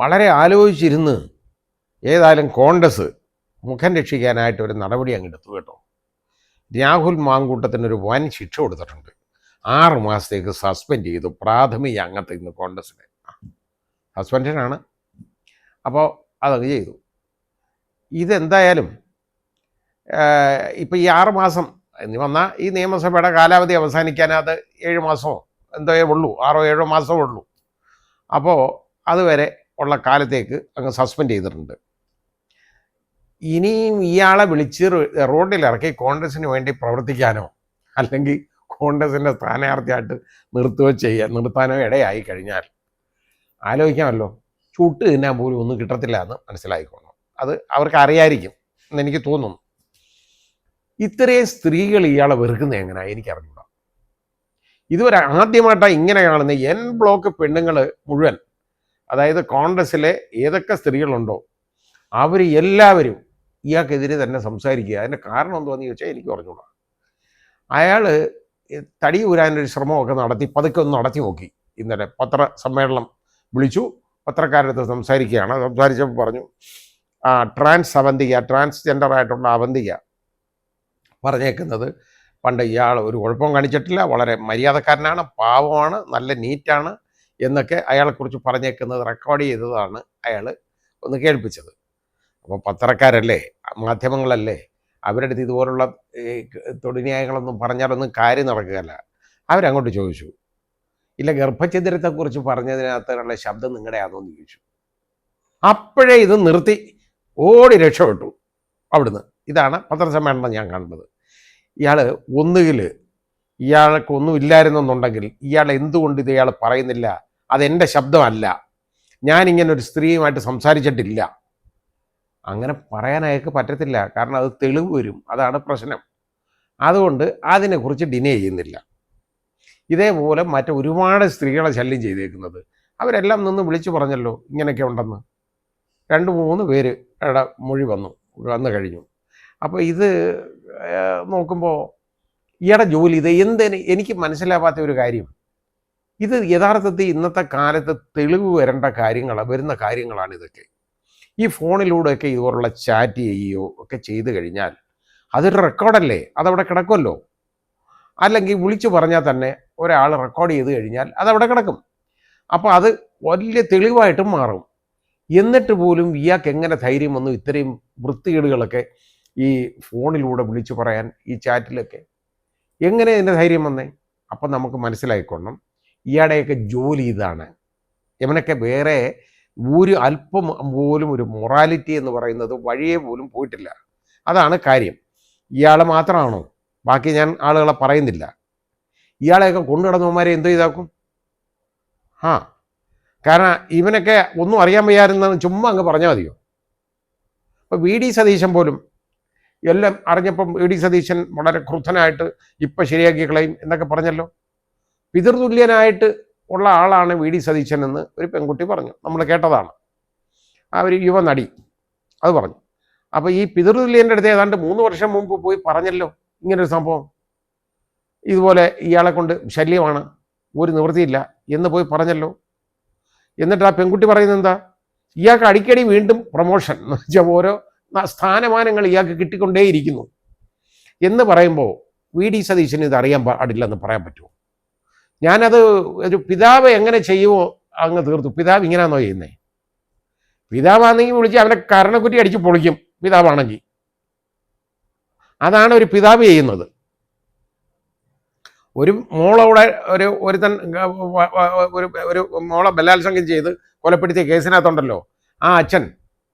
വളരെ ആലോചിച്ചിരുന്ന് ഏതായാലും കോൺഗ്രസ് മുഖം രക്ഷിക്കാനായിട്ട് ഒരു നടപടി അങ്ങെടുത്തു കേട്ടോ. രാഹുൽ മാങ്കൂട്ടത്തിനൊരു വൻ ശിക്ഷ കൊടുത്തിട്ടുണ്ട്. 6 മാസത്തേക്ക് സസ്പെൻഡ് ചെയ്തു പ്രാഥമിക അംഗത്തിൽ നിന്ന് കോൺഗ്രസിനെ. സസ്പെൻഷനാണ്. അപ്പോൾ അതങ്ങ് ചെയ്തു. ഇതെന്തായാലും ഇപ്പം ഈ 6 മാസം എന്ന് വന്നാൽ ഈ നിയമസഭയുടെ കാലാവധി അവസാനിക്കാൻ അത് 7 മാസമോ എന്തോ ഉള്ളൂ, 6-7 മാസമോ ഉള്ളൂ. അപ്പോൾ അതുവരെ ഉള്ള കാലത്തേക്ക് അങ്ങ് സസ്പെൻഡ് ചെയ്തിട്ടുണ്ട്. ഇനിയും ഇയാളെ വിളിച്ച് റോഡിലിറക്കി കോൺഗ്രസിന് വേണ്ടി പ്രവർത്തിക്കാനോ അല്ലെങ്കിൽ കോൺഗ്രസിൻ്റെ സ്ഥാനാർത്ഥിയായിട്ട് നിർത്താനോ ഇടയായി കഴിഞ്ഞാൽ ആലോചിക്കാമല്ലോ, ചുട്ട് തിന്നാൻ പോലും ഒന്നും കിട്ടത്തില്ല എന്ന് മനസ്സിലായിക്കോണം. അത് അവർക്ക് അറിയായിരിക്കും എന്നെനിക്ക് തോന്നുന്നു. ഇത്രയും സ്ത്രീകൾ ഇയാളെ വെറുക്കുന്നത് എങ്ങനെയാണ് എനിക്കറിഞ്ഞൂടാ. ഇതുവരെ ആദ്യമായിട്ടാണ് ഇങ്ങനെ കാണുന്ന എൻ ബ്ലോക്ക് പെണ്ണുങ്ങൾ മുഴുവൻ, അതായത് കോൺഗ്രസ്സിലെ ഏതൊക്കെ സ്ത്രീകളുണ്ടോ അവർ എല്ലാവരും ഇയാൾക്കെതിരെ തന്നെ സംസാരിക്കുക. അതിൻ്റെ കാരണം എന്താണെന്ന് ചോദിച്ചാൽ എനിക്ക് പറഞ്ഞൂടാ. അയാൾ തടി ഊരാനൊരു ശ്രമമൊക്കെ നടത്തി പതുക്കെ ഒന്ന് നടത്തി നോക്കി. ഇന്നലെ പത്രസമ്മേളനം വിളിച്ചു, പത്രക്കാരടുത്ത് സംസാരിച്ചപ്പോൾ പറഞ്ഞു ട്രാൻസ്ജെൻഡർ ആയിട്ടുള്ള അവന്തിക പറഞ്ഞേക്കുന്നത് പണ്ട് ഇയാൾ ഒരു കുഴപ്പം കാണിച്ചിട്ടില്ല, വളരെ മര്യാദക്കാരനാണ്, പാവമാണ്, നല്ല നീറ്റാണ് എന്നൊക്കെ അയാളെക്കുറിച്ച് പറഞ്ഞേക്കുന്നത് റെക്കോർഡ് ചെയ്തതാണ് അയാൾ ഒന്ന് കേൾപ്പിച്ചത്. അപ്പോൾ പത്രക്കാരല്ലേ, മാധ്യമങ്ങളല്ലേ, അവരുടെ അടുത്ത് ഇതുപോലുള്ള തൊടിന്യായങ്ങളൊന്നും പറഞ്ഞാലൊന്നും കാര്യം നടക്കുകയല്ല. അവരങ്ങോട്ട് ചോദിച്ചു, ഇല്ല ഗർഭഛിദ്രത്തെക്കുറിച്ച് പറഞ്ഞതിനകത്തുള്ള ശബ്ദം നിങ്ങളുടെയാണോ എന്ന് ചോദിച്ചു. അപ്പോഴേ ഇത് നിർത്തി ഓടി രക്ഷപ്പെട്ടു അവിടുന്ന്. ഇതാണ് പത്രസമ്മേളനം ഞാൻ കാണുന്നത്. ഇയാൾ ഒന്നുകിൽ ഇയാൾക്കൊന്നും ഇല്ലായിരുന്നെന്നുണ്ടെങ്കിൽ ഇയാൾ എന്തുകൊണ്ട് ഇത് ഇയാൾ പറയുന്നില്ല, അതെൻ്റെ ശബ്ദമല്ല, ഞാനിങ്ങനെ ഒരു സ്ത്രീയുമായിട്ട് സംസാരിച്ചിട്ടില്ല, അങ്ങനെ പറയാൻ അയാൾക്ക് പറ്റത്തില്ല. കാരണം അത് തെളിവ് വരും, അതാണ് പ്രശ്നം. അതുകൊണ്ട് അതിനെക്കുറിച്ച് ഡിനേ ചെയ്യുന്നില്ല. ഇതേപോലെ ഒരുപാട് സ്ത്രീകളെ ശല്യം ചെയ്തേക്കുന്നത് അവരെല്ലാം നിന്ന് വിളിച്ചു പറഞ്ഞല്ലോ ഇങ്ങനെയൊക്കെ ഉണ്ടെന്ന്. 2-3 പേരുടെ മൊഴി വന്നു കഴിഞ്ഞു. അപ്പോൾ ഇത് നോക്കുമ്പോൾ ഇയാളുടെ ജോലി എനിക്ക് മനസ്സിലാവാത്ത ഒരു കാര്യം, ഇത് യഥാർത്ഥത്തിൽ ഇന്നത്തെ കാലത്ത് തെളിവ് വരുന്ന കാര്യങ്ങളാണ് ഇതൊക്കെ. ഈ ഫോണിലൂടെയൊക്കെ ഇതുപോലുള്ള ചാറ്റ് ചെയ്യുകയോ ഒക്കെ ചെയ്തു കഴിഞ്ഞാൽ അതൊരു റെക്കോർഡല്ലേ, അതവിടെ കിടക്കുമല്ലോ. അല്ലെങ്കിൽ വിളിച്ചു പറഞ്ഞാൽ തന്നെ ഒരാൾ റെക്കോർഡ് ചെയ്ത് കഴിഞ്ഞാൽ അതവിടെ കിടക്കും. അപ്പോൾ അത് വലിയ തെളിവായിട്ടും മാറും. എന്നിട്ട് പോലും ഇയാൾക്ക് എങ്ങനെ ധൈര്യം വന്നു ഇത്രയും വൃത്തികേടുകളൊക്കെ ഈ ഫോണിലൂടെ വിളിച്ചു പറയാൻ, ഈ ചാറ്റിലൊക്കെ എങ്ങനെ ഇതിൻ്റെ ധൈര്യം വന്നേ? അപ്പം നമുക്ക് മനസ്സിലായിക്കൊള്ളണം ഇയാളുടെയൊക്കെ ജോലി ഇതാണ്. ഇവനൊക്കെ വേറെ അല്പം പോലും ഒരു മൊറാലിറ്റി എന്ന് പറയുന്നത് വഴിയെ പോലും പോയിട്ടില്ല. അതാണ് കാര്യം. ഇയാൾ മാത്രമാണോ? ബാക്കി ഞാൻ ആളുകളെ പറയുന്നില്ല. ഇയാളെയൊക്കെ കൊണ്ടുനടന്നവന്മാരെ എന്തോ ഇതാക്കും. കാരണം ഇവനൊക്കെ ഒന്നും അറിയാൻ വയ്യായിരുന്നെന്ന് ചുമ്മാ അങ്ങ് പറഞ്ഞാൽ മതിയോ? ഇപ്പോൾ വി.ഡി. സതീശൻ പോലും എല്ലാം അറിഞ്ഞപ്പം വി.ഡി. സതീശൻ വളരെ ക്രുദ്ധനായിട്ട് ഇപ്പം ശരിയാക്കി കളയും എന്നൊക്കെ പറഞ്ഞല്ലോ. പിതൃതുല്യനായിട്ട് ഉള്ള ആളാണ് വി.ഡി. സതീശൻ എന്ന് ഒരു പെൺകുട്ടി പറഞ്ഞു, നമ്മൾ കേട്ടതാണ്. ആ ഒരു യുവനടി അത് പറഞ്ഞു. അപ്പോൾ ഈ പിതൃതുല്യൻ്റെ അടുത്ത് ഏതാണ്ട് 3 വർഷം മുമ്പ് പോയി പറഞ്ഞല്ലോ ഇങ്ങനൊരു സംഭവം, ഇതുപോലെ ഇയാളെ കൊണ്ട് ശല്യമാണ്, ഒരു നിവൃത്തിയില്ല എന്ന് പോയി പറഞ്ഞല്ലോ. എന്നിട്ട് ആ പെൺകുട്ടി പറയുന്നത് എന്താ, ഇയാൾക്ക് അടിക്കടി വീണ്ടും പ്രൊമോഷൻ എന്ന് വെച്ചാൽ ഓരോ സ്ഥാനമാനങ്ങൾ ഇയാൾക്ക് കിട്ടിക്കൊണ്ടേയിരിക്കുന്നു എന്ന് പറയുമ്പോൾ വി.ഡി. സതീശന് ഇത് അറിയാൻ പാടില്ലെന്ന് പറയാൻ പറ്റുമോ? ഞാനത് ഒരു പിതാവ് എങ്ങനെ ചെയ്യുമോ അങ്ങ് തീർത്തു. പിതാവ് ഇങ്ങനെയാണോ ചെയ്യുന്നേ? പിതാവാണെങ്കിൽ വിളിച്ച് അവനെ കരണക്കുറ്റി അടിച്ച് പൊളിക്കും പിതാവാണെങ്കിൽ. അതാണ് ഒരു പിതാവ് ചെയ്യുന്നത്. ഒരു മോളവിടെ ഒരുത്തൻ ഒരു മോളെ ബലാത്സംഗം ചെയ്ത് കൊലപ്പെടുത്തിയ കേസിനകത്തുണ്ടല്ലോ, ആ അച്ഛൻ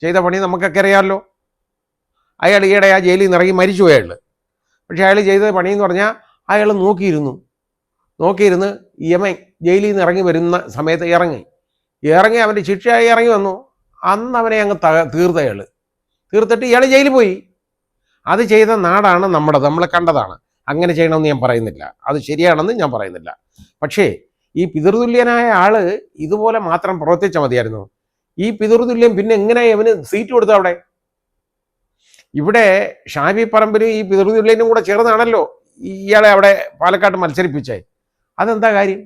ചെയ്ത പണി നമുക്കൊക്കെ അറിയാമല്ലോ. അയാൾ ഈയിടെ ആ ജയിലിൽ നിന്ന് ഇറങ്ങി മരിച്ചു അയാൾ. പക്ഷേ അയാൾ ചെയ്ത പണിയെന്ന് പറഞ്ഞാൽ അയാൾ നോക്കിയിരുന്ന് യമൻ ജയിലിൽ നിന്ന് ഇറങ്ങി വരുന്ന സമയത്ത് ഇറങ്ങി അവൻ്റെ ശിക്ഷയായി ഇറങ്ങി വന്നു. അന്ന് അവനെ അങ്ങ് തീർത്തിട്ട് ഇയാൾ ജയിലിൽ പോയി. അത് ചെയ്ത നാടാണ് നമ്മൾ കണ്ടതാണ്. അങ്ങനെ ചെയ്യണമെന്ന് ഞാൻ പറയുന്നില്ല, അത് ശരിയാണെന്ന് ഞാൻ പറയുന്നില്ല. പക്ഷേ ഈ പിതൃതുല്യനായ ആൾ ഇതുപോലെ മാത്രം പ്രവർത്തിച്ചാൽ മതിയായിരുന്നു. ഈ പിതൃതുല്യം പിന്നെ എങ്ങനെ അവന് സീറ്റ് കൊടുത്തു അവിടെ? ഇവിടെ ഷാഫി പറമ്പിലും ഈ പിതൃതുല്യനും കൂടെ ചേർന്നാണല്ലോ ഇയാളെ അവിടെ പാലക്കാട്ട് മത്സരിപ്പിച്ചേ. അതെന്താ കാര്യം?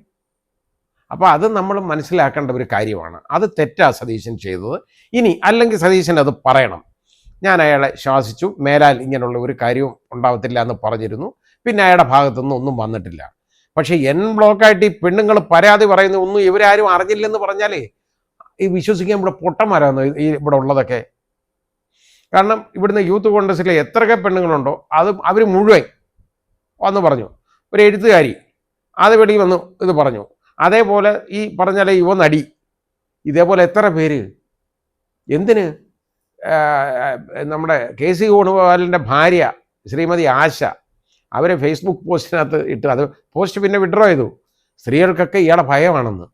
അപ്പോൾ അത് നമ്മൾ മനസ്സിലാക്കേണ്ട ഒരു കാര്യമാണ്. അത് തെറ്റാ സതീശൻ ചെയ്തത്. ഇനി അല്ലെങ്കിൽ സതീശൻ അത് പറയണം, ഞാൻ അയാളെ ശാസിച്ചു, മേലാൽ ഇങ്ങനെയുള്ള ഒരു കാര്യവും ഉണ്ടാവത്തില്ല എന്ന് പറഞ്ഞിരുന്നു. പിന്നെ അയാളുടെ ഭാഗത്തുനിന്ന് ഒന്നും വന്നിട്ടില്ല. പക്ഷേ എൻ ബ്ലോക്കായിട്ട് ഈ പെണ്ണുങ്ങൾ പരാതി പറയുന്ന ഒന്നും ഇവരാരും അറിഞ്ഞില്ലെന്ന് പറഞ്ഞാലേ ഈ വിശ്വസിക്കാൻ ഇവിടെ പൊട്ടന്മാരാണ് ഈ ഇവിടെ ഉള്ളതൊക്കെ. കാരണം ഇവിടുന്ന് യൂത്ത് കോൺഗ്രസ്സിലെ എത്രയൊക്കെ പെണ്ണുങ്ങളുണ്ടോ അത് അവർ മുഴുവൻ വന്ന് പറഞ്ഞു. ഒരു എഴുത്തുകാരി അത് വെളി വന്ന് ഇത് പറഞ്ഞു. അതേപോലെ ഈ പറഞ്ഞാലേ യുവ നടി, ഇതേപോലെ എത്ര പേര്. എന്തിന്? നമ്മുടെ കെ സി വേണുഗോപാലിൻ്റെ ഭാര്യ ശ്രീമതി ആശ അവരെ ഫേസ്ബുക്ക് പോസ്റ്റിനകത്ത് ഇട്ട്, അത് പോസ്റ്റ് പിന്നെ വിഡ്രോ ചെയ്തു. സ്ത്രീകൾക്കൊക്കെ ഇയാളെ ഭയമാണെന്ന്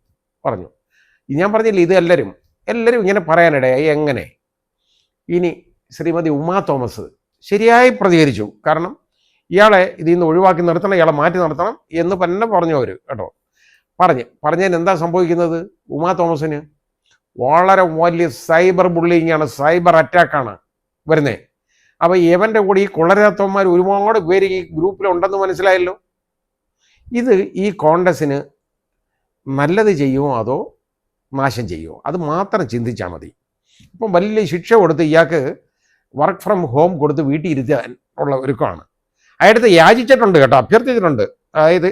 പറഞ്ഞു. ഞാൻ പറഞ്ഞില്ല, ഇത് എല്ലാവരും ഇങ്ങനെ പറയാനിടയായി. എങ്ങനെ? ഇനി ശ്രീമതി ഉമാ തോമസ് ശരിയായി പ്രതികരിച്ചു. കാരണം ഇയാളെ ഇതിൽ നിന്ന് ഒഴിവാക്കി നിർത്തണം, ഇയാളെ മാറ്റി നിർത്തണം എന്ന് തന്നെ പറഞ്ഞു അവർ കേട്ടോ. പറഞ്ഞതിന് എന്താ സംഭവിക്കുന്നത്? ഉമാ തോമസിന് വളരെ വലിയ സൈബർ ബുള്ളിങ്ങാണ്, സൈബർ അറ്റാക്കാണ് വരുന്നത്. അപ്പോൾ ഇവൻ്റെ കൂടെ ഈ കൊള്ളരാത്തവന്മാർ ഒരുപാട് പേര് ഈ ഗ്രൂപ്പിലുണ്ടെന്ന് മനസ്സിലായല്ലോ. ഇത് ഈ കോൺഗ്രസ്സിന് നല്ലത് ചെയ്യുമോ അതോ നാശം ചെയ്യുമോ? അത് മാത്രം ചിന്തിച്ചാൽ മതി. ഇപ്പം വലിയ ശിക്ഷ കൊടുത്ത് ഇയാൾക്ക് വർക്ക് ഫ്രം ഹോം കൊടുത്ത് വീട്ടിൽ ഇരുത്താൻ ഉള്ള ഒരുക്കമാണ്. അയാളടുത്ത് യാചിച്ചിട്ടുണ്ട് കേട്ടോ, അഭ്യർത്ഥിച്ചിട്ടുണ്ട്. അതായത്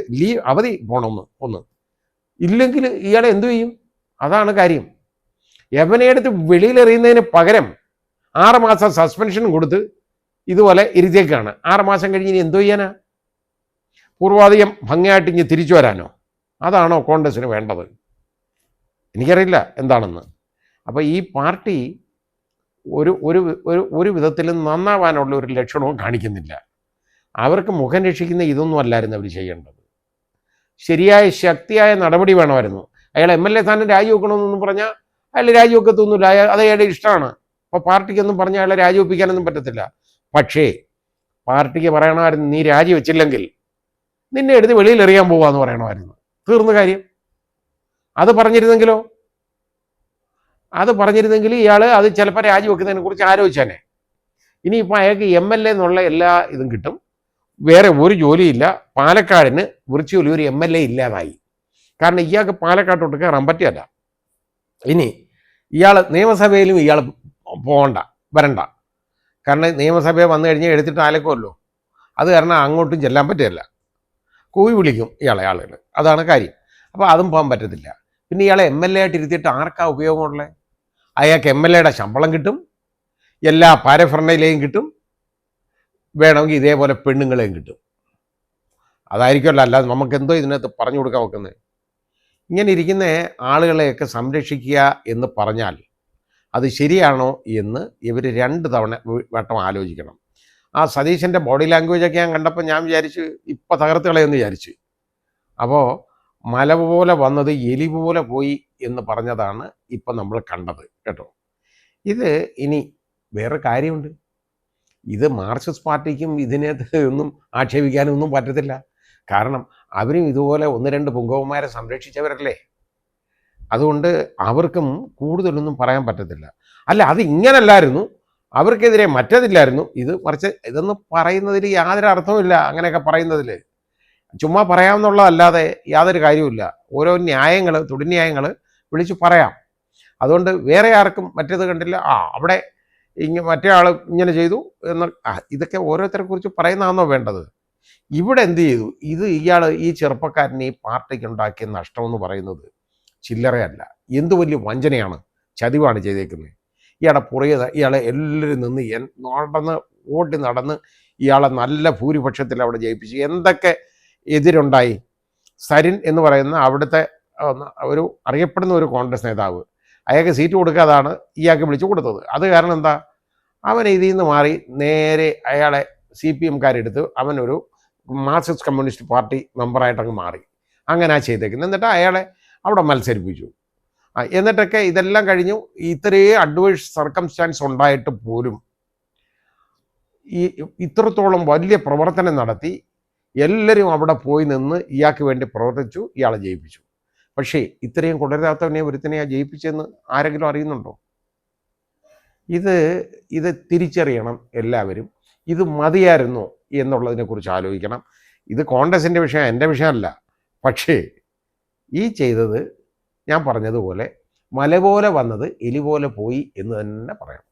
അവധി പോകണമെന്ന്. ഇല്ലെങ്കിൽ ഇയാളെ എന്തു ചെയ്യും? അതാണ് കാര്യം. യവനെടുത്ത് വെളിയിലെറിയുന്നതിന് പകരം 6 മാസം സസ്പെൻഷൻ കൊടുത്ത് ഇതുപോലെ ഇരുത്തേക്കാണ്. 6 മാസം കഴിഞ്ഞ് ഇനി എന്തോ ചെയ്യാനാ? പൂർവാധികം ഭംഗിയായിട്ട് ഇനി തിരിച്ചു വരാനോ? അതാണോ കോൺഗ്രസ്സിന് വേണ്ടത്? എനിക്കറിയില്ല എന്താണെന്ന്. അപ്പോൾ ഈ പാർട്ടി ഒരു വിധത്തിലും നന്നാവാനുള്ള ഒരു ലക്ഷണവും കാണിക്കുന്നില്ല. അവർക്ക് മുഖം രക്ഷിക്കുന്ന ഇതൊന്നും അല്ലായിരുന്നു അവർ ചെയ്യേണ്ടത്. ശരിയായ ശക്തിയായ നടപടി വേണമായിരുന്നു. അയാൾ MLA സ്ഥാനം രാജിവെക്കണമെന്നൊന്നും പറഞ്ഞാൽ അയാൾ രാജിവെക്കത്തൊന്നുമില്ല. അത് അയാളുടെ ഇഷ്ടമാണ്. അപ്പോൾ പാർട്ടിക്കൊന്നും പറഞ്ഞാൽ അയാളെ രാജിവെപ്പിക്കാനൊന്നും പറ്റത്തില്ല. പക്ഷേ പാർട്ടിക്ക് പറയണമായിരുന്നു, നീ രാജിവെച്ചില്ലെങ്കിൽ നിന്നെ എടുത്ത് വെളിയിൽ എറിയാൻ പോവാന്ന് പറയണമായിരുന്നു. തീർന്ന കാര്യം. അത് പറഞ്ഞിരുന്നെങ്കിൽ ഇയാൾ അത് ചിലപ്പോൾ രാജിവെക്കുന്നതിനെ കുറിച്ച് ആലോചിച്ചാനെ. ഇനിയിപ്പോൾ അയാൾക്ക് MLA എന്നുള്ള എല്ലാ ഇതും കിട്ടും, വേറെ ഒരു ജോലിയില്ല. പാലക്കാടിന് വിർച്വലി ഒരു MLA ഇല്ലാതായി. കാരണം ഇയാൾക്ക് പാലക്കാട്ടോട്ട് കയറാൻ പറ്റിയല്ല. ഇനി ഇയാൾ നിയമസഭയിലും ഇയാൾ വരണ്ട. കാരണം നിയമസഭയിൽ വന്നു കഴിഞ്ഞാൽ എടുത്തിട്ട് ആലക്കുമല്ലോ. അത് കാരണം അങ്ങോട്ടും ചെല്ലാൻ പറ്റില്ല. കൂവി വിളിക്കും ഇയാളെ ആളുകൾ. അതാണ് കാര്യം. അപ്പോൾ അതും പോകാൻ പറ്റത്തില്ല. പിന്നെ ഇയാളെ MLA ആയിട്ട് ഇരുത്തിയിട്ട് ആർക്കാ ഉപയോഗമുള്ളത്? അയാൾക്ക് MLAയുടെ ശമ്പളം കിട്ടും, എല്ലാ പാരഫർണയിലെയും കിട്ടും, വേണമെങ്കിൽ ഇതേപോലെ പെണ്ണുങ്ങളെയും കിട്ടും. അതായിരിക്കുമല്ലോ. അല്ലാതെ നമുക്കെന്തോ ഇതിനകത്ത് പറഞ്ഞു കൊടുക്കാൻ വെക്കുന്നത്. ഇങ്ങനെ ഇരിക്കുന്ന ആളുകളെയൊക്കെ സംരക്ഷിക്കുക എന്ന് പറഞ്ഞാൽ അത് ശരിയാണോ എന്ന് ഇവർ 2 വട്ടം ആലോചിക്കണം. ആ സതീശൻ്റെ ബോഡി ലാംഗ്വേജൊക്കെ ഞാൻ കണ്ടപ്പോൾ ഞാൻ വിചാരിച്ചു ഇപ്പം തകർത്ത് കളയെന്ന് വിചാരിച്ചു. അപ്പോൾ മല പോലെ വന്നത് എലി പോലെ പോയി എന്ന് പറഞ്ഞതാണ് ഇപ്പം നമ്മൾ കണ്ടത് കേട്ടോ. ഇത് ഇനി വേറെ കാര്യമുണ്ട്. ഇത് മാർക്സിസ്റ്റ് പാർട്ടിക്കും ഇതിനകത്ത് ഒന്നും ആക്ഷേപിക്കാനൊന്നും പറ്റത്തില്ല. കാരണം അവരും ഇതുപോലെ 1-2 പുങ്കവന്മാരെ സംരക്ഷിച്ചവരല്ലേ. അതുകൊണ്ട് അവർക്കും കൂടുതലൊന്നും പറയാൻ പറ്റത്തില്ല. അല്ല, അത് ഇങ്ങനല്ലായിരുന്നു, അവർക്കെതിരെ മറ്റതില്ലായിരുന്നു, മറിച്ച് ഇതൊന്നും പറയുന്നതിൽ യാതൊരു അർത്ഥവുമില്ല. അങ്ങനെയൊക്കെ പറയുന്നതിൽ ചുമ്മാ പറയാമെന്നുള്ളതല്ലാതെ യാതൊരു കാര്യവുമില്ല. ഓരോ ന്യായങ്ങൾ, തുടിന്യായങ്ങൾ വിളിച്ച് പറയാം. അതുകൊണ്ട് വേറെ ആർക്കും മറ്റേത് കണ്ടില്ല, അവിടെ മറ്റേ ആൾ ഇങ്ങനെ ചെയ്തു എന്ന് ഇതൊക്കെ ഓരോരുത്തരെ കുറിച്ച് പറയുന്നതാണോ വേണ്ടത്? ഇവിടെ എന്ത് ചെയ്തു? ഈ ചെറുപ്പക്കാരനെ ഈ പാർട്ടിക്ക് ഉണ്ടാക്കിയ നഷ്ടമെന്ന് പറയുന്നത് ചില്ലറയല്ല. എന്ത് വലിയ വഞ്ചനയാണ്, ചതിവാണ് ചെയ്തേക്കുന്നത്. ഇയാളെ എല്ലാവരും നിന്ന് ഓടി നടന്ന് ഇയാളെ നല്ല ഭൂരിപക്ഷത്തിൽ അവിടെ ജയിപ്പിച്ചു. എന്തൊക്കെ എതിരുണ്ടായി? സരിൻ എന്ന് പറയുന്ന അവിടുത്തെ ഒരു അറിയപ്പെടുന്ന ഒരു കോൺഗ്രസ് നേതാവ്, അയാൾക്ക് സീറ്റ് കൊടുക്കാതാണ് ഇയാൾക്ക് വിളിച്ചു കൊടുത്തത്. അത് കാരണം എന്താ? അവൻ ഇതിൽ നിന്ന് മാറി നേരെ അയാളെ CPMകാരെടുത്ത് അവനൊരു മാർക്സിസ്റ്റ് കമ്മ്യൂണിസ്റ്റ് പാർട്ടി മെമ്പറായിട്ടങ്ങ് മാറി. അങ്ങനെ ചെയ്തേക്കുന്നത്. എന്നിട്ട് അയാളെ അവിടെ മത്സരിപ്പിച്ചു. എന്നിട്ടൊക്കെ ഇതെല്ലാം കഴിഞ്ഞു. ഇത്രയും അഡ്വേഴ്സ് സർക്കംസ്റ്റാൻസ് ഉണ്ടായിട്ട് പോലും ഇത്രത്തോളം വലിയ പ്രവർത്തനം നടത്തി എല്ലാവരും അവിടെ പോയി നിന്ന് ഇയാൾക്ക് വേണ്ടി പ്രവർത്തിച്ചു, ഇയാളെ ജയിപ്പിച്ചു. പക്ഷേ ഇത്രയും കൊണ്ടുവരാത്തവനെ ഒരുത്തനെയാ ജയിപ്പിച്ചെന്ന് ആരെങ്കിലും അറിയുന്നുണ്ടോ? ഇത് തിരിച്ചറിയണം എല്ലാവരും. ഇത് മതിയായിരുന്നു എന്നുള്ളതിനെക്കുറിച്ച് ആലോചിക്കണം. ഇത് കോൺഗ്രസിൻ്റെ വിഷയം, എൻ്റെ വിഷയമല്ല. പക്ഷേ ഈ ചെയ്തത് ഞാൻ പറഞ്ഞതുപോലെ മല പോലെ വന്നത് എലി പോലെ പോയി എന്ന് തന്നെ പറയാം.